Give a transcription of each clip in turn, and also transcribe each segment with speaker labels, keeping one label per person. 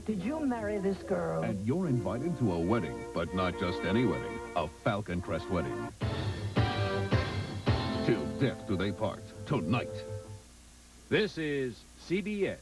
Speaker 1: Did you marry this girl?
Speaker 2: And you're invited to a wedding, but not just any wedding, a Falcon Crest wedding. Till death do they part, tonight.
Speaker 3: This is CBS.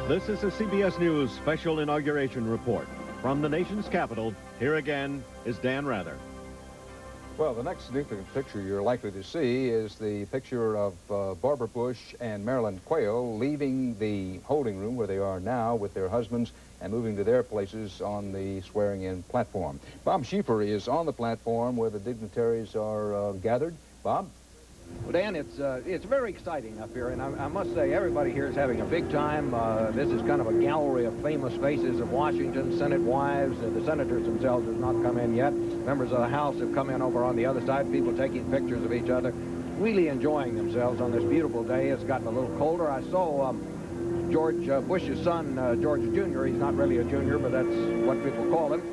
Speaker 4: This is a CBS News special inauguration report. From the nation's capital, here again is Dan Rather.
Speaker 5: Well, the next significant picture you're likely to see is the picture of Barbara Bush and Marilyn Quayle leaving the holding room where they are now with their husbands and moving to their places on the swearing-in platform. Bob Schieffer is on the platform where the dignitaries are gathered. Bob?
Speaker 6: Well, Dan, it's very exciting up here, and I must say everybody here is having a big time. This is kind of a gallery of famous faces of Washington, Senate wives. The senators themselves have not come in yet. Members of the House have come in over on the other side, people taking pictures of each other, really enjoying themselves on this beautiful day. It's gotten a little colder. I saw George Bush's son, George Jr., he's not really a junior, but that's what people call him.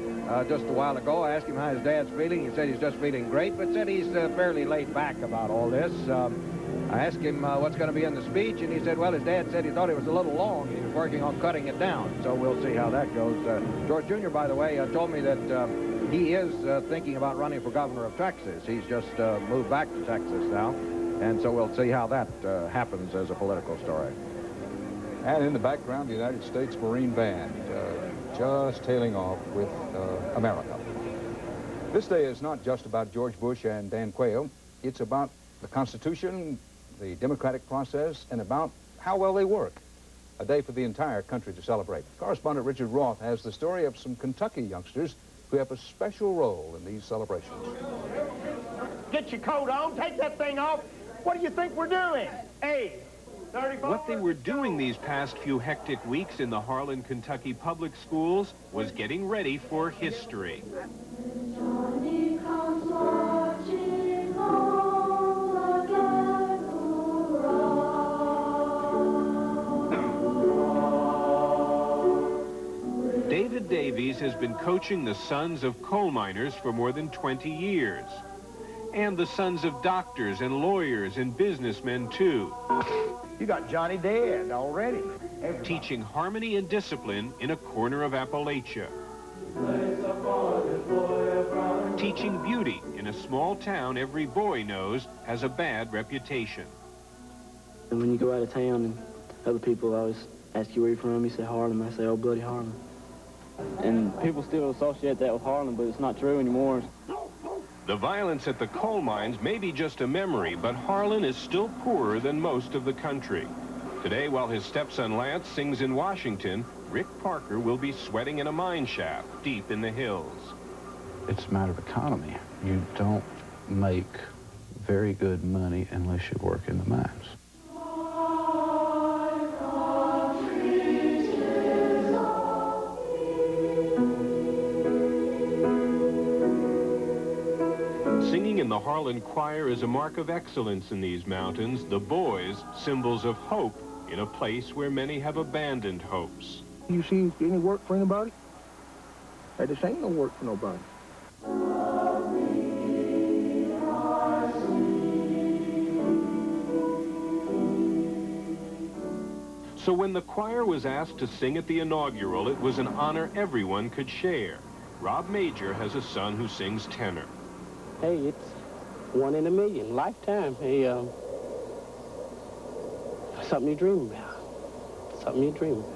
Speaker 6: Just a while ago, I asked him how his dad's feeling. He said he's just feeling great, but said he's fairly laid back about all this. I asked him what's going to be in the speech, and he said, well, his dad said he thought it was a little long. He was working on cutting it down, so we'll see how that goes. George Jr., by the way, told me that he is thinking about running for governor of Texas. He's just moved back to Texas now, and so we'll see how that happens as a political story.
Speaker 5: And in the background, the United States Marine Band, just tailing off with America. This day is not just about George Bush and Dan Quayle. It's about the Constitution, the democratic process, and about how well they work. A day for the entire country to celebrate. Correspondent Richard Roth has the story of some Kentucky youngsters who have a special role in these celebrations.
Speaker 7: Get your coat on, take that thing off. What do you think we're doing? Hey.
Speaker 3: What they were doing these past few hectic weeks in the Harlan, Kentucky public schools was getting ready for history. David Davies has been coaching the sons of coal miners for more than 20 years. And the sons of doctors and lawyers and businessmen, too.
Speaker 7: You got Johnny dead already.
Speaker 3: Teaching harmony and discipline in a corner of Appalachia. Teaching beauty in a small town every boy knows has a bad reputation.
Speaker 8: And when you go out of town and other people always ask you where you're from, you say Harlem, I say, oh, bloody Harlem. And people still associate that with Harlem, but it's not true anymore.
Speaker 3: The violence at the coal mines may be just a memory, but Harlan is still poorer than most of the country. Today, while his stepson Lance sings in Washington, Rick Parker will be sweating in a mine shaft deep in the hills.
Speaker 9: It's a matter of economy. You don't make very good money unless you work in the mines.
Speaker 3: Singing in the Harlan Choir is a mark of excellence in these mountains. The boys, symbols of hope in a place where many have abandoned hopes.
Speaker 7: You see any work for anybody? Hey, this ain't no work for nobody.
Speaker 3: So when the choir was asked to sing at the inaugural, it was an honor everyone could share. Rob Major has a son who sings tenor.
Speaker 8: Hey, it's 1 in a million, lifetime. Hey, something you dream about. Something you dream about.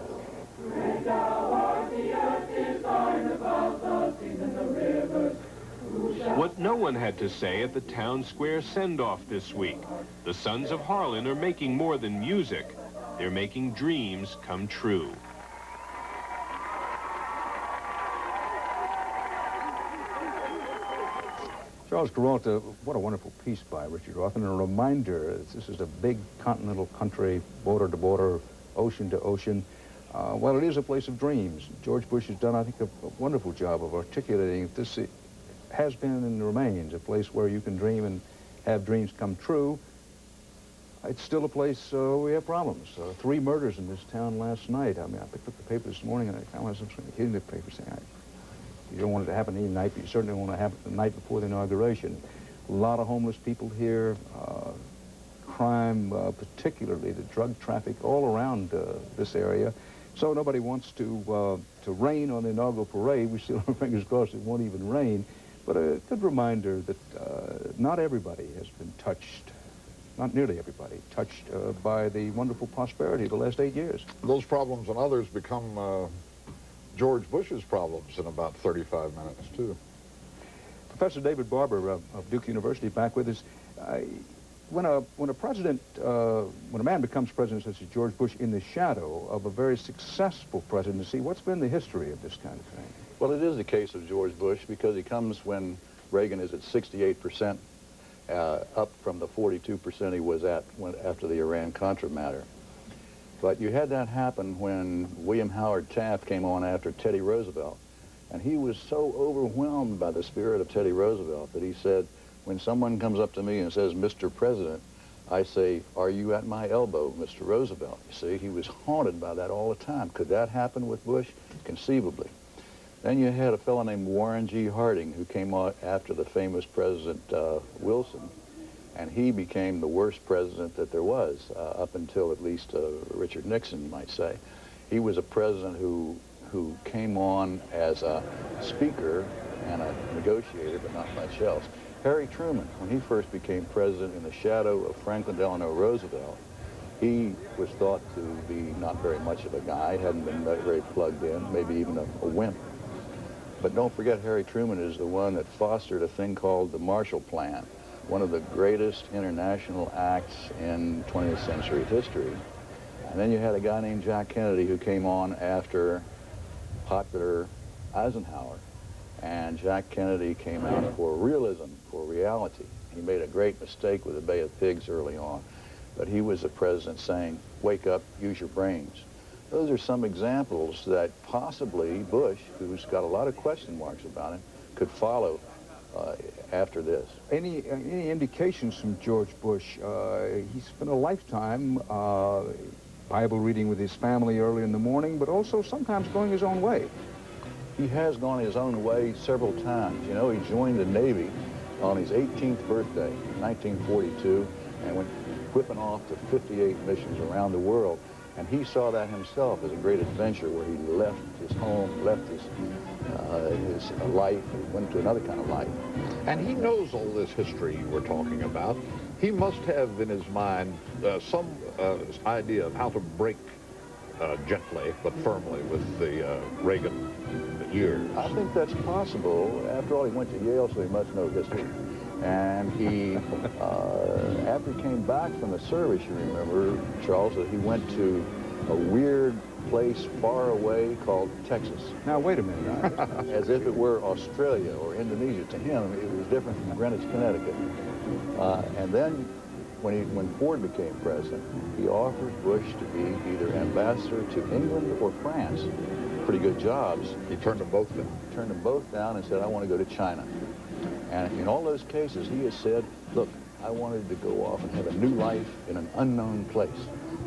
Speaker 3: What no one had to say at the town square send-off this week. The sons of Harlan are making more than music. They're making dreams come true.
Speaker 5: Charles Peralta, what a wonderful piece by Richard Roth, and a reminder this is a big continental country, border to border, ocean to ocean. Well, it is a place of dreams. George Bush has done, I think, a wonderful job of articulating this has been and remains a place where you can dream and have dreams come true. It's still a place we have problems. 3 murders in this town last night. I mean, I picked up the paper this morning and I found myself hitting the paper saying, You don't want it to happen any night, but you certainly want it to happen the night before the inauguration. A lot of homeless people here, crime, particularly the drug traffic all around this area. So nobody wants to rain on the inaugural parade. We still have our fingers crossed it won't even rain. But a good reminder that not everybody has been touched, not nearly everybody, touched by the wonderful prosperity of the last 8 years.
Speaker 10: Those problems and others become George Bush's problems in about 35 minutes, too.
Speaker 5: Professor David Barber of Duke University back with us. When a president, when a man becomes president such as George Bush in the shadow of a very successful presidency, what's been the history of this kind of thing?
Speaker 11: Well, it is the case of George Bush because he comes when Reagan is at 68%, up from the 42% he was at after the Iran-Contra matter. But you had that happen when William Howard Taft came on after Teddy Roosevelt. And he was so overwhelmed by the spirit of Teddy Roosevelt that he said, when someone comes up to me and says, Mr. President, I say, are you at my elbow, Mr. Roosevelt? You see, he was haunted by that all the time. Could that happen with Bush? Conceivably. Then you had a fellow named Warren G. Harding who came out after the famous President Wilson, and he became the worst president that there was, up until at least Richard Nixon, you might say. He was a president who came on as a speaker and a negotiator, but not much else. Harry Truman, when he first became president in the shadow of Franklin Delano Roosevelt, he was thought to be not very much of a guy, hadn't been very plugged in, maybe even a wimp. But don't forget, Harry Truman is the one that fostered a thing called the Marshall Plan, one of the greatest international acts in 20th century history. And then you had a guy named Jack Kennedy who came on after popular Eisenhower. And Jack Kennedy came out for realism, for reality. He made a great mistake with the Bay of Pigs early on. But he was the president saying, wake up, use your brains. Those are some examples that possibly Bush, who's got a lot of question marks about him, could follow after this.
Speaker 5: Any indications from George Bush? He spent a lifetime Bible reading with his family early in the morning, but also sometimes going his own way.
Speaker 11: He has gone his own way several times. You know, he joined the Navy on his 18th birthday, 1942, and went whipping off to 58 missions around the world. And he saw that himself as a great adventure where he left his home, left his life, and went to another kind of life.
Speaker 10: And he knows all this history we're talking about. He must have in his mind some idea of how to break gently but firmly with the Reagan years.
Speaker 11: I think that's possible. After all, he went to Yale, so he must know history. And he, after he came back from the service, you remember, Charles, that he went to a weird place far away called Texas.
Speaker 5: Now, wait a minute.
Speaker 11: As if it were Australia or Indonesia. To him, it was different from Greenwich, Connecticut. And then, when Ford became president, he offered Bush to be either ambassador to England or France. Pretty good jobs.
Speaker 10: He turned them both down.
Speaker 11: Turned them both down and said, I want to go to China. And in all those cases, he has said, look, I wanted to go off and have a new life in an unknown place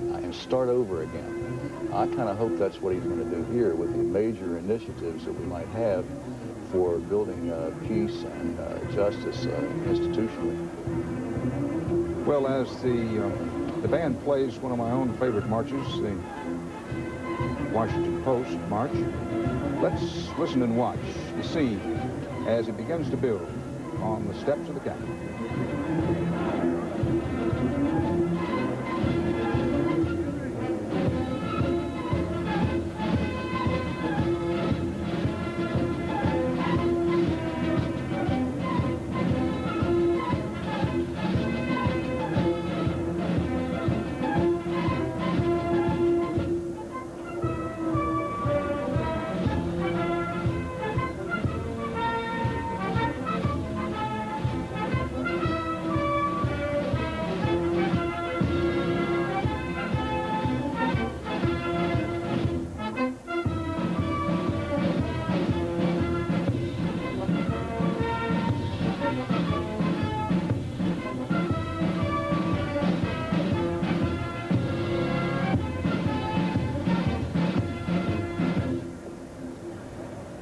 Speaker 11: and start over again. I kind of hope that's what he's going to do here with the major initiatives that we might have for building peace and justice institutionally.
Speaker 5: Well, as the band plays one of my own favorite marches, the Washington Post March, let's listen and watch the scene as it begins to build on the steps of the Capitol.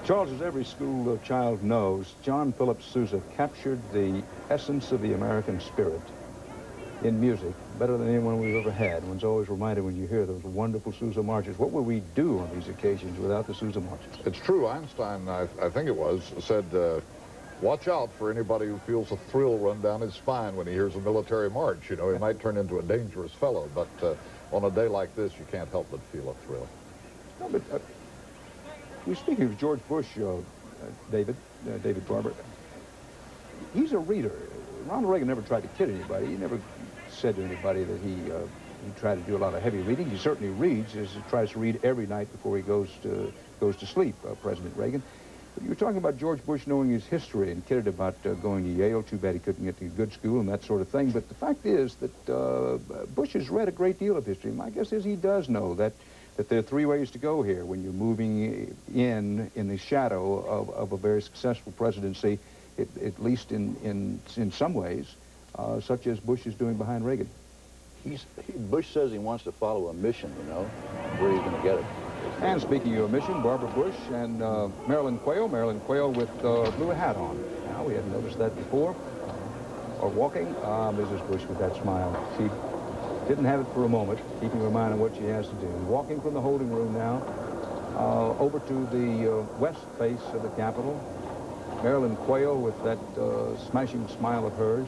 Speaker 5: Charles, as every school child knows, John Philip Sousa captured the essence of the American spirit in music better than anyone we've ever had. One's always reminded when you hear those wonderful Sousa marches. What would we do on these occasions without the Sousa marches?
Speaker 10: It's true. Einstein, I think it was, said, watch out for anybody who feels a thrill run down his spine when he hears a military march. You know, he might turn into a dangerous fellow, but on a day like this, you can't help but feel a thrill.
Speaker 5: No, but we're speaking of George Bush, David Barber. He's a reader. Ronald Reagan never tried to kid anybody. He never said to anybody that he tried to do a lot of heavy reading. He certainly reads, as he tries to read every night before he goes to sleep, President Reagan. But you were talking about George Bush knowing his history and kidded about going to Yale. Too bad he couldn't get to a good school and that sort of thing. But the fact is that Bush has read a great deal of history. My guess is he does know that there are three ways to go here when you're moving in the shadow of a very successful presidency, at least in some ways, such as Bush is doing behind Reagan.
Speaker 11: Bush says he wants to follow a mission, you know, where he's going to get it.
Speaker 5: And speaking of a mission, Barbara Bush and Marilyn Quayle with blue hat on. Now, we hadn't noticed that before. Or walking, Mrs. Bush with that smile. She didn't have it for a moment, keeping her mind on what she has to do. Walking from the holding room now over to the west face of the Capitol. Marilyn Quayle with that smashing smile of hers.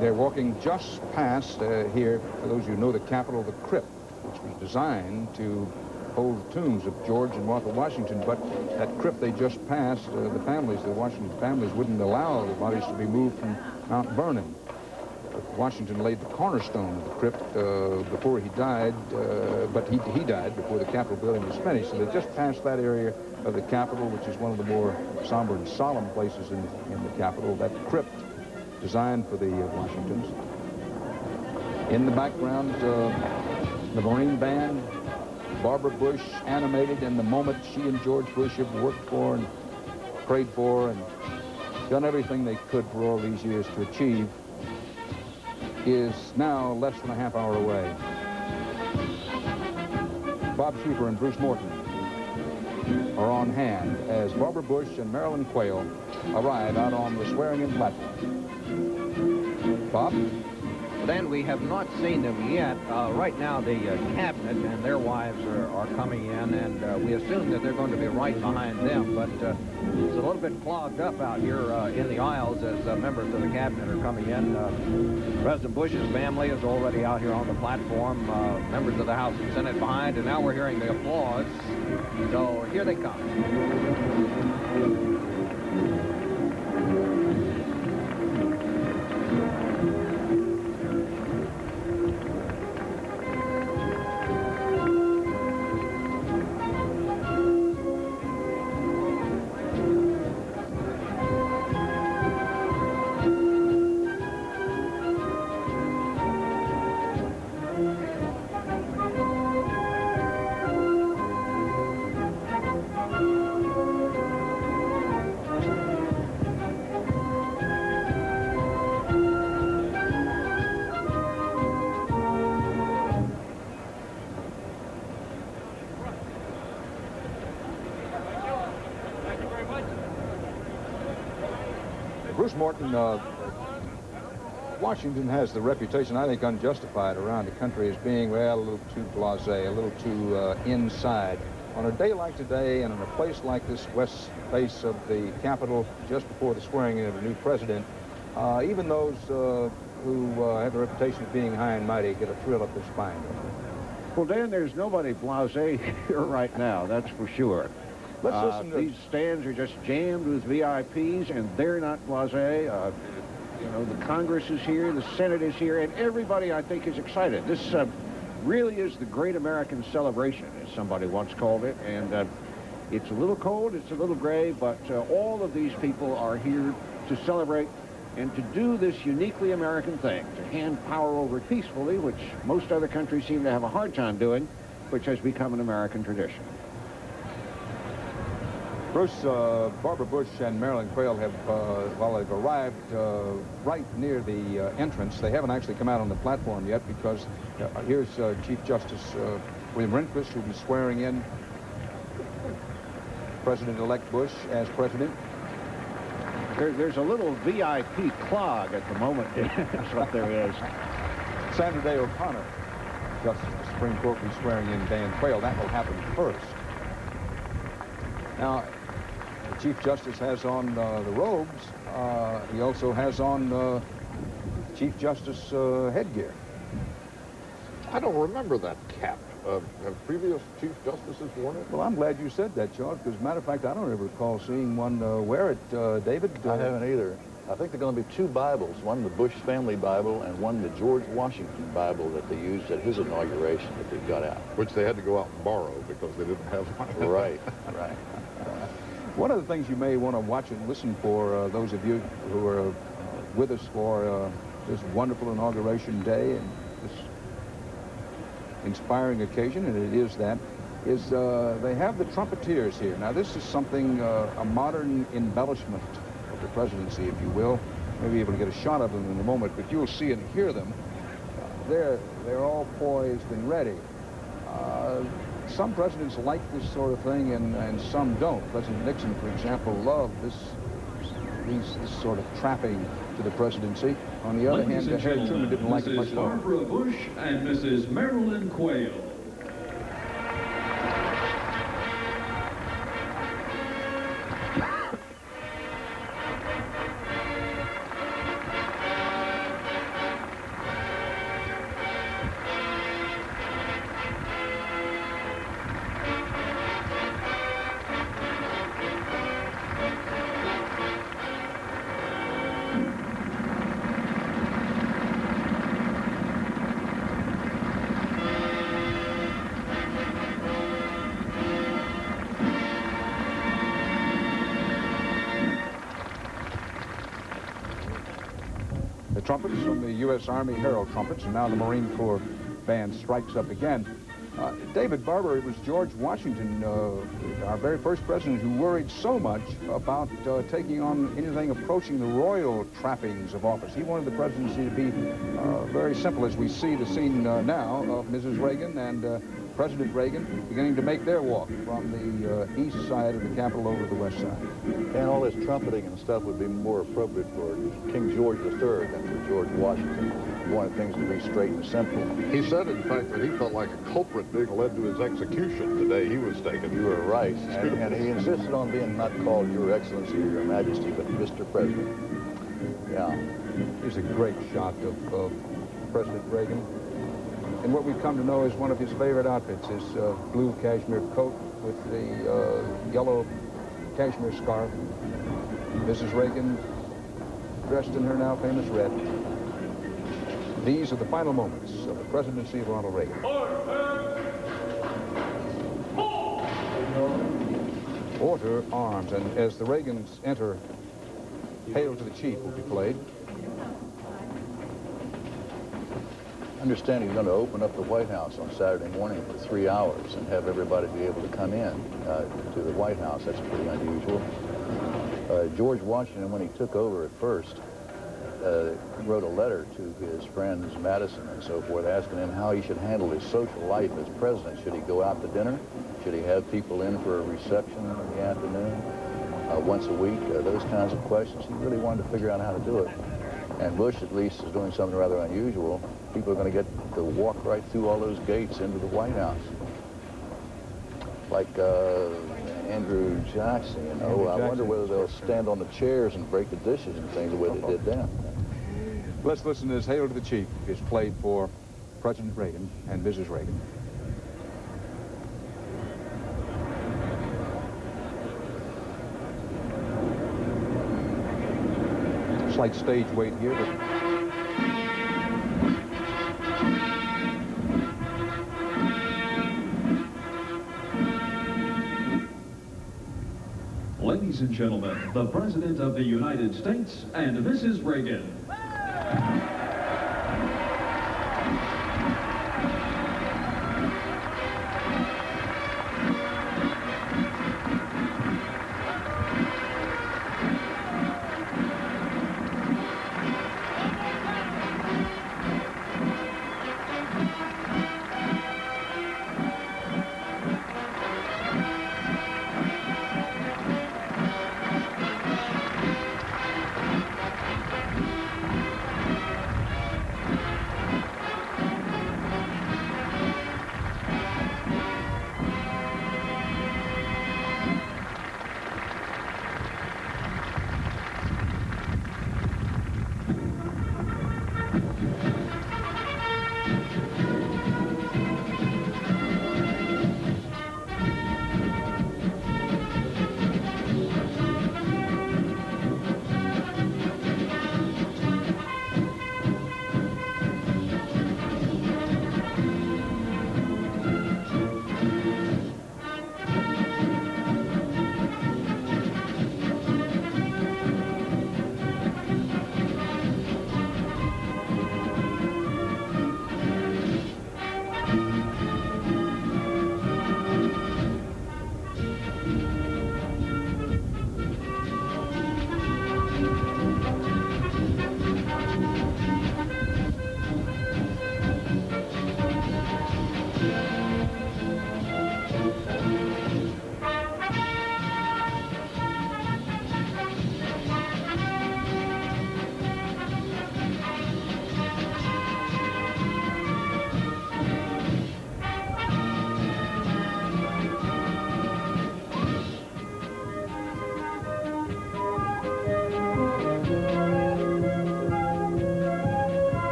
Speaker 5: They're walking just past here, for those who know the Capitol, the crypt, which was designed to hold the tombs of George and Martha Washington. But that crypt they just passed, the Washington families wouldn't allow the bodies to be moved from Mount Vernon. Washington laid the cornerstone of the crypt before he died, but he died before the Capitol building was finished. So they just passed that area of the Capitol, which is one of the more somber and solemn places in the Capitol, that crypt designed for the Washingtons. In the background, the Marine Band, Barbara Bush animated in the moment she and George Bush have worked for and prayed for and done everything they could for all these years to achieve, is now less than a half hour away. Bob Schieffer and Bruce Morton are on hand as Barbara Bush and Marilyn Quayle arrive out on the swearing-in platform. Bob?
Speaker 6: Dan, we have not seen them yet. Right now, the cabinet and their wives are coming in, and we assume that they're going to be right behind them. But it's a little bit clogged up out here in the aisles as members of the cabinet are coming in. President Bush's family is already out here on the platform. Members of the House and Senate behind, and now we're hearing the applause. So here they come.
Speaker 5: Bruce Morton, Washington has the reputation, I think unjustified, around the country as being, well, a little too blasé, a little too inside. On a day like today and in a place like this west face of the Capitol, just before the swearing-in of a new president, even those who have the reputation of being high and mighty get a thrill up their spine.
Speaker 12: Well, Dan, there's nobody blasé here right now, that's for sure.
Speaker 5: Let's listen to
Speaker 12: these stands are just jammed with VIPs, and they're not blasé. You know, the Congress is here, the Senate is here, and everybody, I think, is excited. This really is the great American celebration, as somebody once called it, and it's a little cold, it's a little gray, but all of these people are here to celebrate and to do this uniquely American thing, to hand power over peacefully, which most other countries seem to have a hard time doing, which has become an American tradition.
Speaker 5: Bruce, Barbara Bush and Marilyn Quayle have, while they've arrived right near the entrance, they haven't actually come out on the platform yet because here's Chief Justice William Rehnquist will be swearing in President-elect Bush as president.
Speaker 12: There's a little VIP clog at the moment. That's what there is.
Speaker 5: Sandra Day O'Connor, Justice of the Supreme Court, will be swearing in Dan Quayle. That will happen first. Now, the Chief Justice has on the robes. He also has on Chief Justice headgear.
Speaker 10: I don't remember that cap. Have previous Chief Justices worn it?
Speaker 5: Well, I'm glad you said that, George, because, as a matter of fact, I don't ever recall seeing one wear it. David?
Speaker 11: I haven't either. I think there are going to be two Bibles, one the Bush family Bible and one the George Washington Bible that they used at his inauguration that they got out.
Speaker 10: Which they had to go out and borrow because they didn't have one.
Speaker 11: Right, right.
Speaker 5: One of the things you may want to watch and listen for, those of you who are with us for this wonderful inauguration day and this inspiring occasion, and it is that, is they have the trumpeters here. Now, this is something, a modern embellishment of the presidency, if you will. We'll be able to get a shot of them in a moment, but you'll see and hear them. They're all poised and ready. Some presidents like this sort of thing, and some don't. President Nixon, for example, loved this sort of trapping to the presidency. On the other hand, Harry Truman didn't like it much
Speaker 13: Mrs.
Speaker 5: more.
Speaker 13: Barbara Bush and Mrs. Marilyn Quayle.
Speaker 5: The trumpets from the U.S. Army Herald trumpets, and now the Marine Corps band strikes up again. David Barber, it was George Washington, our very first president, who worried so much about taking on anything approaching the royal trappings of office. He wanted the presidency to be very simple, as we see the scene now of Mrs. Reagan and President Reagan beginning to make their walk from the east side of the Capitol over to the west side.
Speaker 11: And all this trumpeting and stuff would be more appropriate for King George III than for George Washington. He wanted things to be straight and simple.
Speaker 10: He said, in fact, that he felt like a culprit being led to his execution the day he was taken.
Speaker 11: You were right. And he insisted on being not called Your Excellency or Your Majesty, but Mr. President. Yeah.
Speaker 5: Here's a great shot of President Reagan. And what we've come to know is one of his favorite outfits, his blue cashmere coat with the yellow cashmere scarf. Mrs. Reagan dressed in her now famous red. These are the final moments of the presidency of Ronald Reagan. Order, arms. And as the Reagans enter, Hail to the Chief will be played.
Speaker 11: I understand he's going to open up the White House on Saturday morning for 3 hours and have everybody be able to come in to the White House. That's pretty unusual. George Washington, when he took over at first, wrote a letter to his friends Madison and so forth, asking him how he should handle his social life as president. Should he go out to dinner? Should he have people in for a reception in the afternoon, once a week? Those kinds of questions. He really wanted to figure out how to do it. And Bush, at least, is doing something rather unusual. People are going to get to walk right through all those gates into the White House. Like Andrew Jackson, you know. I wonder whether they'll stand on the chairs and break the dishes and things the way they did then.
Speaker 5: Let's listen to this Hail to the Chief. It's played for President Reagan and Mrs. Reagan. Slight stage wait here, but
Speaker 13: Ladies and gentlemen, the President of the United States and Mrs. Reagan.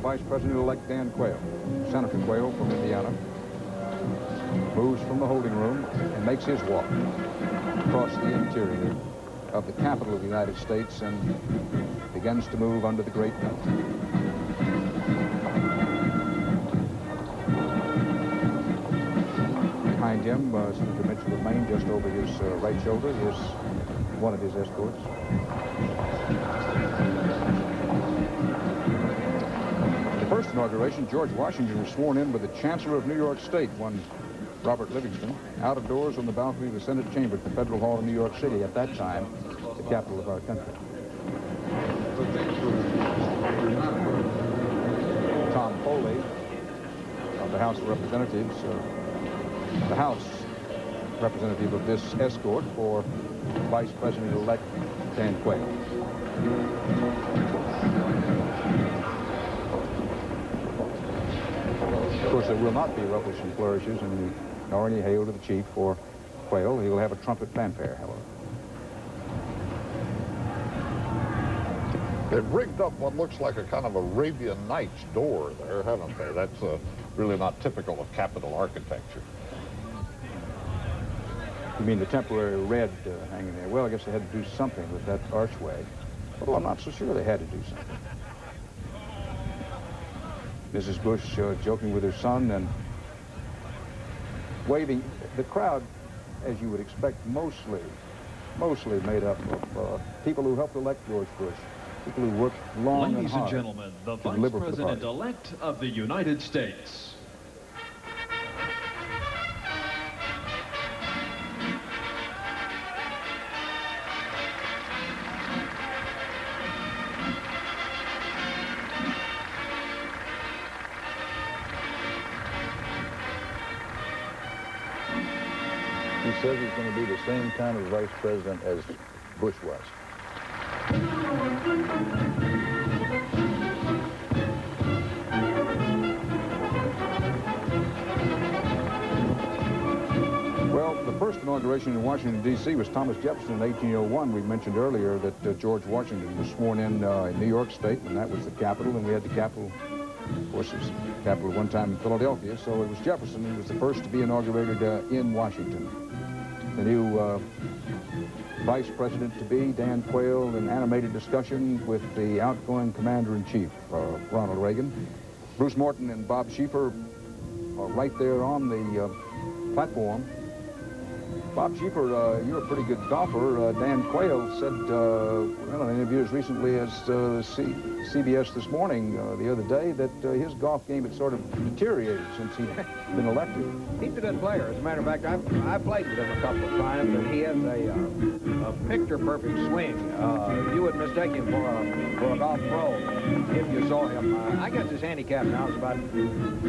Speaker 5: Vice President-elect Dan Quayle. Senator Quayle from Indiana moves from the holding room and makes his walk across the interior of the capital of the United States and begins to move under the great belt. Behind him, Senator Mitchell of Maine, just over his right shoulder, is one of his escorts. The first inauguration, George Washington was sworn in by the Chancellor of New York State, one Robert Livingston, out of doors on the balcony of the Senate chamber at the Federal Hall in New York City, at that time, the capital of our country. Tom Foley of the House of Representatives, the House representative of this escort for Vice President-elect Dan Quayle. Of course, there will not be ruffles and flourishes nor any hail to the chief for Quayle. He will have a trumpet fanfare, however.
Speaker 10: They've rigged up what looks like a kind of Arabian Nights door there, haven't they? That's really not typical of Capitol architecture.
Speaker 5: You mean the temporary red hanging there? Well, I guess they had to do something with that archway. Well, I'm not so sure they had to do something. Mrs. Bush joking with her son and waving. The crowd, as you would expect, mostly made up of people who helped elect George Bush, people who worked long and hard.
Speaker 13: Ladies and gentlemen, the Vice President-elect of the United States.
Speaker 11: He says he's going to be the same kind of vice president as Bush was.
Speaker 5: Well, the first inauguration in Washington, D.C. was Thomas Jefferson in 1801. We mentioned earlier that George Washington was sworn in New York State, and that was the capital, and we had the capital, of course, it was the capital one time in Philadelphia, so it was Jefferson who was the first to be inaugurated in Washington. The new Vice President-to-be, Dan Quayle, in animated discussion with the outgoing Commander-in-Chief, Ronald Reagan. Bruce Morton and Bob Schieffer are right there on the platform. Bob Schieffer, you're a pretty good golfer. Dan Quayle said, well, in an interview as recently as CBS this morning, the other day, that his golf game had sort of deteriorated since he'd been elected.
Speaker 6: He's a good player. As a matter of fact, I've played with him a couple of times, and he has a picture-perfect swing. You would mistake him for a golf pro if you saw him. I guess his handicap now is about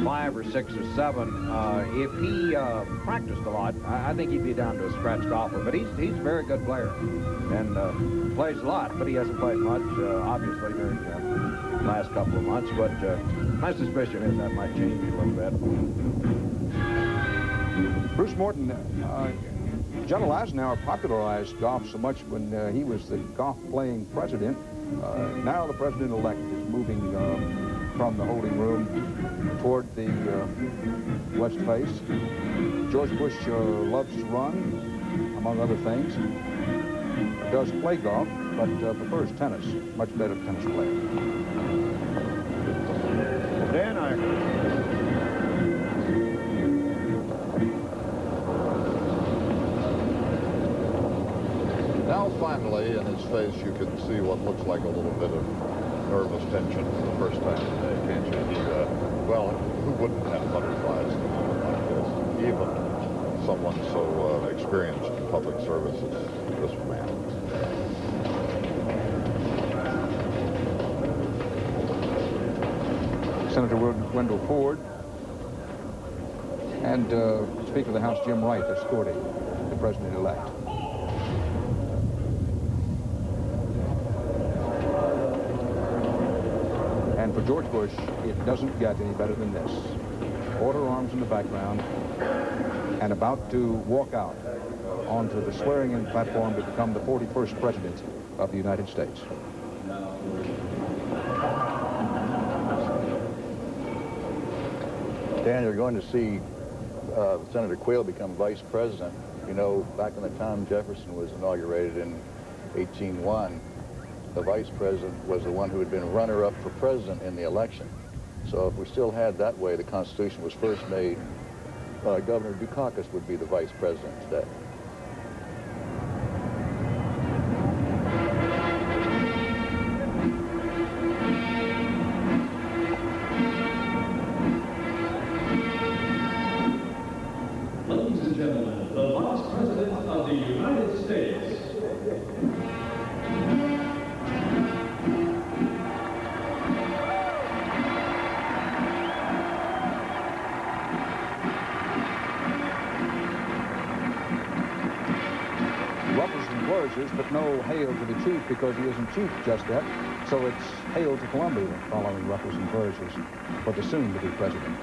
Speaker 6: 5 or 6 or 7. If he practiced a lot, I think he'd be down to a scratch golfer. But he's a very good player and plays a lot, but he hasn't played much, obviously, during the last couple of months. But my suspicion is that might change a little bit.
Speaker 5: Bruce Morton, General Eisenhower popularized golf so much when he was the golf-playing president. Now the president-elect is moving from the holding room toward the west face. George Bush loves to run, among other things. Does play golf, but prefers tennis. Much better tennis player.
Speaker 12: Dan,
Speaker 10: Now, finally, in his face, you can see what looks like a little bit of nervous tension for the first time today, can't you? Well, who wouldn't have butterflies in a moment like this? Even someone so experienced in public service as this man.
Speaker 5: Senator Wendell Ford and Speaker of the House Jim Wright escorting the president-elect. And for George Bush, it doesn't get any better than this. Order arms in the background and about to walk out onto the swearing-in platform to become the 41st president of the United States.
Speaker 11: Dan, you're going to see Senator Quayle become vice president. You know, back in the time Jefferson was inaugurated in 1801, the vice president was the one who had been runner-up for president in the election. So if we still had that way, the Constitution was first made, Governor Dukakis would be the vice president today.
Speaker 13: Ladies and gentlemen, the Vice President of the United States.
Speaker 5: Ruffles and flourishes, but no hail to the chief because he isn't chief just yet. So it's hail to Columbia following ruffles and flourishes for the soon-to-be president.